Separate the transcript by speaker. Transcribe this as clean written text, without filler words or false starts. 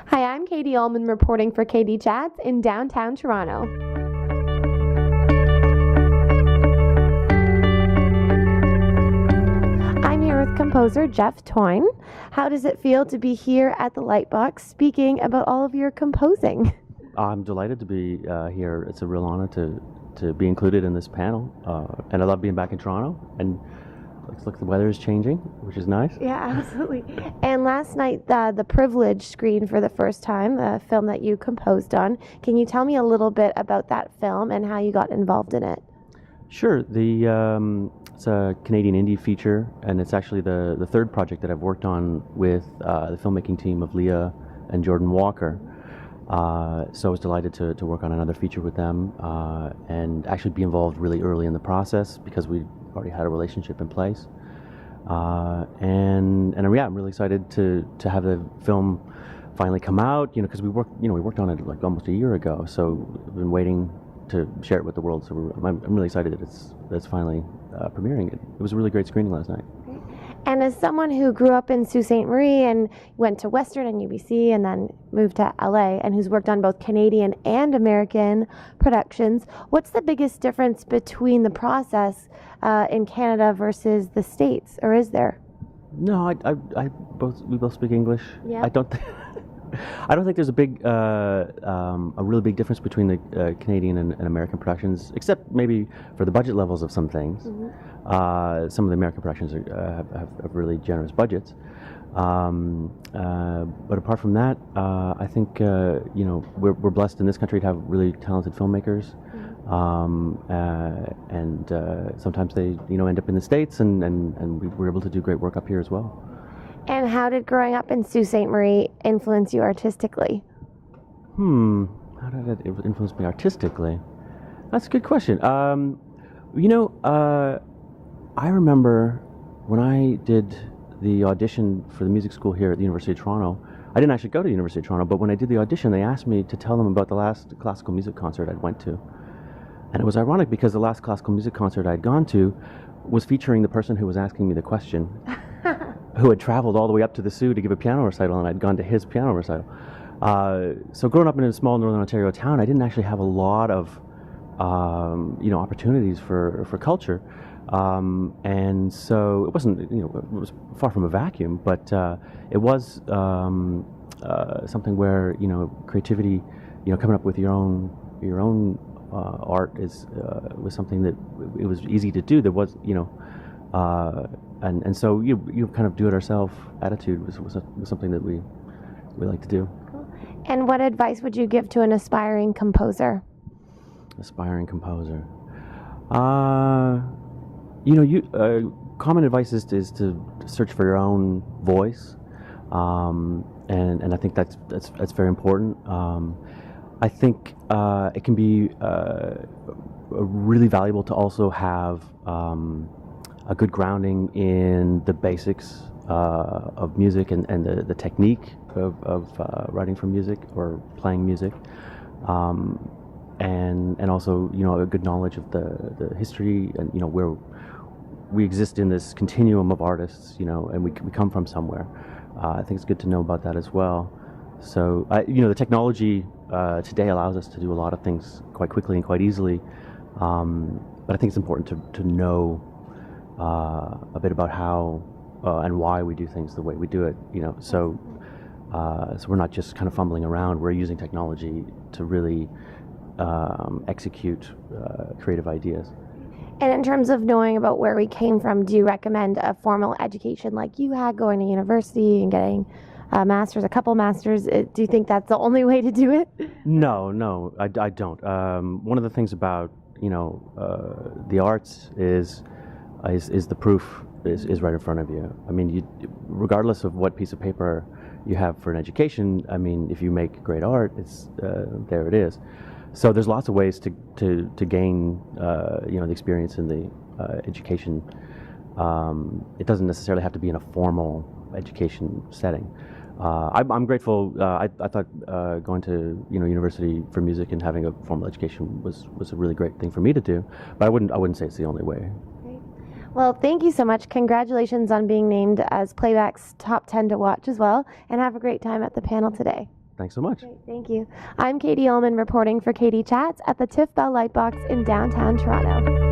Speaker 1: Hi, I'm Katie Uhlmann reporting for Katie Chats in downtown Toronto. I'm here with composer Jeff Toyne. How does it feel to be here at the Lightbox speaking about all of your composing?
Speaker 2: I'm delighted to be here. It's a real honor to be included in this panel, and I love being back in Toronto. And looks like the weather is changing, which is nice.
Speaker 1: Yeah, absolutely. And last night, The Privilege screened for the first time, the film that you composed on. Can you tell me a little bit about that film and how you got involved in it?
Speaker 2: Sure. It's a Canadian indie feature, and it's actually the third project that I've worked on with the filmmaking team of Leah and Jordan Walker. So I was delighted to work on another feature with them and actually be involved really early in the process because we already had a relationship in place. And yeah, I'm really excited to have the film finally come out. Because we worked on it like almost a year ago, so we've been waiting to share it with the world. So I'm really excited that it's finally premiering. It was a really great screening last night.
Speaker 1: And as someone who grew up in Sault Ste. Marie and went to Western and UBC and then moved to LA and who's worked on both Canadian and American productions, what's the biggest difference between the process in Canada versus the States, or is there?
Speaker 2: No, we both speak English.
Speaker 1: Yeah.
Speaker 2: I don't think there's a really big difference between the Canadian and American productions, except maybe for the budget levels of some things. Mm-hmm. Some of the American productions have really generous budgets, but apart from that, I think we're blessed in this country to have really talented filmmakers, and sometimes they end up in the States, and we're able to do great work up here as well.
Speaker 1: And how did growing up in Sault Ste. Marie influence you artistically?
Speaker 2: How did it influence me artistically? That's a good question. I remember when I did the audition for the music school here at the University of Toronto. I didn't actually go to the University of Toronto, but when I did the audition, they asked me to tell them about the last classical music concert I'd went to. And it was ironic because the last classical music concert I'd gone to was featuring the person who was asking me the question. Who had traveled all the way up to the Sioux to give a piano recital, and I'd gone to his piano recital. So growing up in a small northern Ontario town, I didn't actually have a lot of opportunities for culture, and so it wasn't it was far from a vacuum, but it was something where creativity, coming up with your own art was something that it was easy to do. There was and so you kind of do it ourselves attitude was something that we like to do.
Speaker 1: Cool. And what advice would you give to an aspiring composer?
Speaker 2: Aspiring composer. Common advice is to search for your own voice, and I think that's very important. I think it can be really valuable to also have a good grounding in the basics of music and the technique of writing for music or playing music, and also a good knowledge of the history and where we exist in this continuum of artists, and we come from somewhere. I think it's good to know about that as well. So the technology today allows us to do a lot of things quite quickly and quite easily, but I think it's important to know a bit about how and why we do things the way we do it, so we're not just kind of fumbling around. We're using technology to really execute creative ideas.
Speaker 1: And in terms of knowing about where we came from, do you recommend a formal education like you had, going to university and getting a master's, a couple masters? Do you think that's the only way to do it?
Speaker 2: No, I don't. One of the things about the arts is the proof is right in front of you. I mean, regardless of what piece of paper you have for an education, I mean, if you make great art, it's there it is. So there's lots of ways to gain the experience in the education. It doesn't necessarily have to be in a formal education setting. I'm grateful. I thought going to university for music and having a formal education was a really great thing for me to do. But I wouldn't say it's the only way.
Speaker 1: Well, thank you so much. Congratulations on being named as Playback's top 10 to watch as well, and have a great time at the panel today.
Speaker 2: Thanks so much.
Speaker 1: Great, thank you. I'm Katie Uhlmann reporting for Katie Chats at the TIFF Bell Lightbox in downtown Toronto.